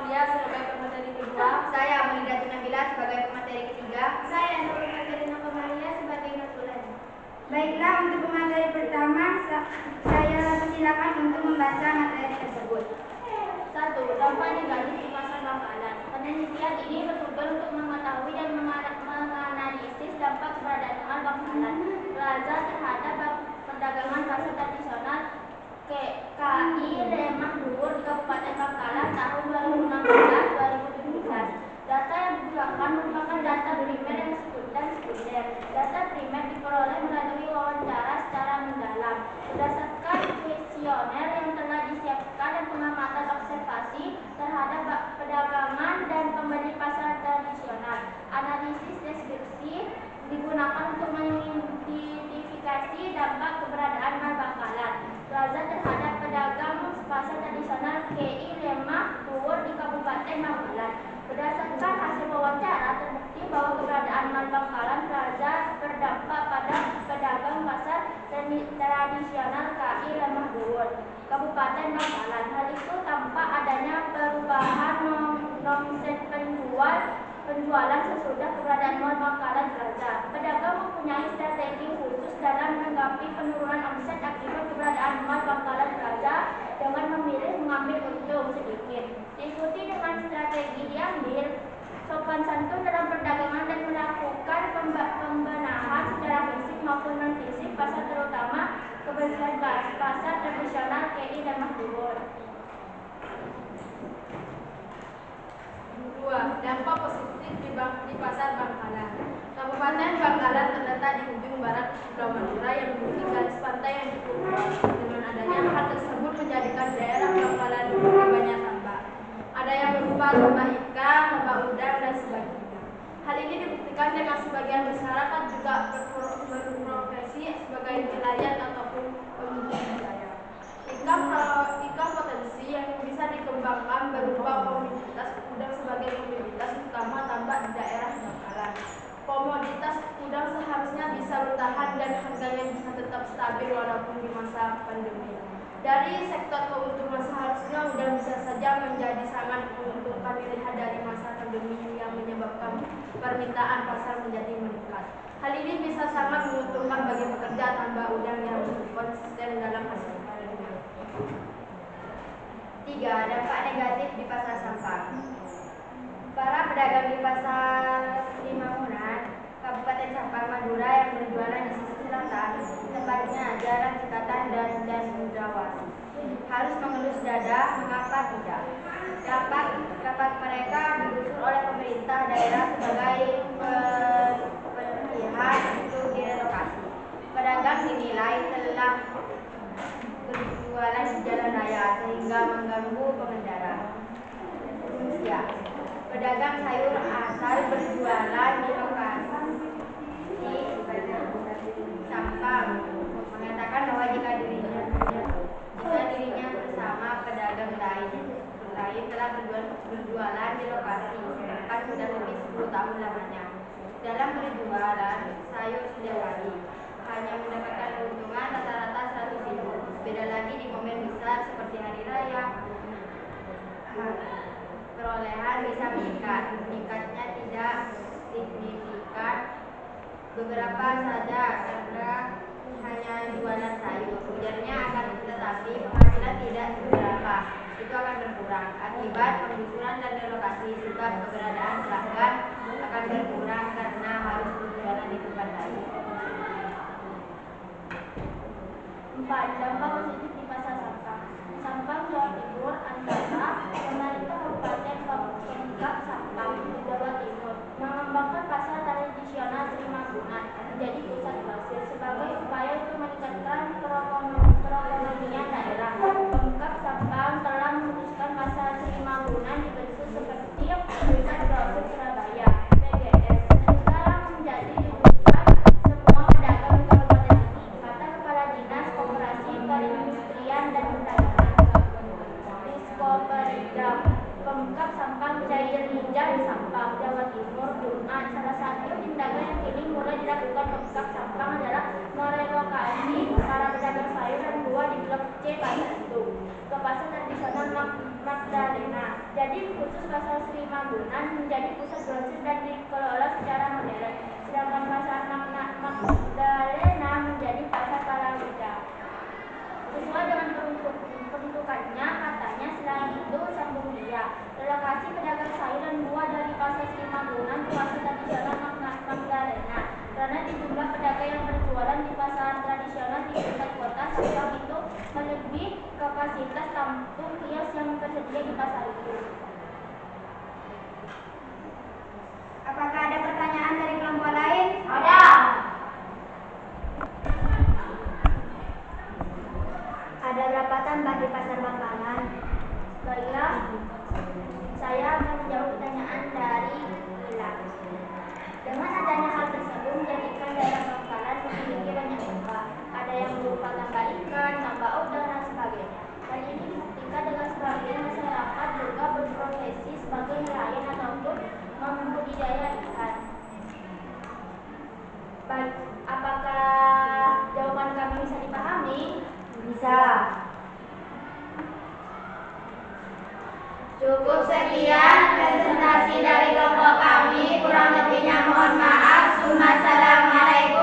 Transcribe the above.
Aulia sebagai pemateri kedua. Saya Amelia Nabila sebagai pemateri ketiga. Saya Nurul Katerina Kamalia sebagai notulen. Baiklah, untuk pemateri pertama, saya persilakan untuk membaca materi tersebut. 1. Dampak negatif di pasar bangkalan. Penelitian ini bertujuan untuk mengetahui dan menganalisis dampak keberadaan mahal Bangkalan Plaza terhadap perdagangan pasar tradisional KI Lemah Luhur di Kabupaten Bangkalan tahun 2016-2017. Data yang digunakan merupakan data primer dan sekunder. Data primer diperoleh melalui wawancara secara mendalam berdasarkan kuesioner yang telah disiapkan dan pengamatan observasi terhadap perdagangan dan pembeli pasar tradisional. Analisis deskripsi digunakan untuk mengidentifikasi dampak keberadaan Mal Bangkalan Plaza terhadap pedagang pasar tradisional KI Lemah Luhur di Kabupaten Bangkalan. Berdasarkan hasil wawancara, terbukti bahwa keberadaan Mal Bangkalan Plaza berdampak pada pedagang pasar tradisional KI Lemah Luhur, Kabupaten Bangkalan. Hal itu tampak adanya perubahan omset penjualan sesudah keberadaan Mal Bangkalan Plaza. Pedagang mempunyai strategi khusus dalam menanggapi penurunan omset akibat keberadaan Mal Bangkalan Plaza dengan memilih mengambil untung sedikit. Diikuti dengan strategi diambil sopan santun dalam perdagangan dan melakukan pembenahan secara fisik maupun non-fisik pasar, terutama kebersihan pasar tradisional KI Lemah Luhur. 2. Dampak positif di pasar Bangkalan. Kabupaten Bangkalan terletak di ujung barat Pulau Madura yang memiliki garis pantai yang cukup luas. Dengan adanya hal tersebut menjadikan daerah Bangkalan memiliki banyak tambak. Ada yang berupa tambak ikan, tambak udang, dan sebagainya. Hal ini dibuktikan dengan sebagian masyarakat juga berprofesi sebagai nelayan ataupun pembudidaya. Ikan potensi yang bisa dikembangkan berupa komoditas udang sebagai komoditas utama tambak di daerah Bangkalan. Komoditas udang seharusnya bisa bertahan dan harganya bisa tetap stabil walaupun di masa pandemi. Dari sektor keuntungan seharusnya udang bisa saja menjadi sangat menguntungkan dilihat dari masa pandemi yang menyebabkan permintaan pasar menjadi meningkat. Hal ini bisa sangat menguntungkan bagi pekerja tambak udang yang konsisten dalam hasil panennya. 3. Dampak negatif di pasar sampah. Para pedagang di pasar Limangunan, Kabupaten Sampang Madura yang berjualan di sisi selatan, tepatnya Jalan Cikatan dan Indrawati, harus mengelus dada mengapa tidak. Lapak mereka digusur oleh pemerintah daerah sebagai pilihan untuk direlokasi. Pedagang dinilai telah berjualan di jalan raya sehingga mengganggu pengendara. Ya. Pedagang sayur asal berjualan di lokasi Sampang mengatakan bahwa jika dirinya bersama pedagang lain telah berjualan di lokasi sedangkan sudah lebih 10 tahun lamanya. Dalam berjualan sayur setiap hari hanya mendapatkan keuntungan rata-rata 100.000. Beda lagi di momen besar seperti hari raya, perolehan bisa meningkatnya tidak signifikan, beberapa saja karena hanya jualan sayur, ujarnya, akan tetapi penghasilan tidak seberapa, itu akan berkurang akibat penggusuran dan relokasi, sebab keberadaan pelanggan akan berkurang karena harus berjualan di tempat lain. 4. Dampak positif di pasar Sampang. Sampang, Jawa Timur antara pemerintah Kabupaten Pemkab Sampang, Jawa Timur mengembangkan pasar tradisional Limangunan menjadi pusat grosir sebagai upaya untuk meningkatkan perekonomian daerah. Pemkab Sampang telah memutuskan pasar Limangunan dibentuk seperti pusat grosir Surabaya (PGS) sehingga menjadi rujukan semua pedagang di kabupaten ini, kata Kepala Dinas Koperasi Perindustrian dan Perdagangan Diskoperidam Pemkab Sampang Cairnija di Sampang, Jawa Timur, Jumat. Salah satu tindakan yang kini mulai dilakukan Pemkab Sampang adalah merelokasi para pedagang sayur dan buah di Blok C pasar itu ke pasar tradisional Magdalena Jadi khusus Pasar Sri Magunan menjadi pusat grosir dan dikelola secara modern, sedangkan Pasar Magdalena menjadi pasar Palawija. Sesuai dengan peruntukannya, katanya selain itu sambung dia, relokasi pedagang sayur dan buah dari Pasar Sri Magunan ke pasar tradisional Magdalena, karena di jumlah pedagang yang berjualan di pasar tradisional di pusat kota Sabang itu melebihi kapasitas tampung kios yang tersedia di pasar itu. Apakah ada pertanyaan dari kelompok lain? Ada. Ada berapa tambah di pasar Bangkalan? Baiklah, saya akan menjawab pertanyaan dari Lila. Dengan adanya hal tersebut menjadikan daerah Bangkalan memiliki banyak tambah. Ada yang berupa tambah ikan, tambah udang, dan sebagainya. Hal ini dibuktikan dengan sebagian masyarakat juga berprofesi sebagai nelayan ataupun membudidaya ikan. Baik, apakah jawaban kami bisa dipahami? Bisa. Cukup sekian presentasi dari kelompok kami. Kurang lebihnya mohon maaf. Assalamualaikum.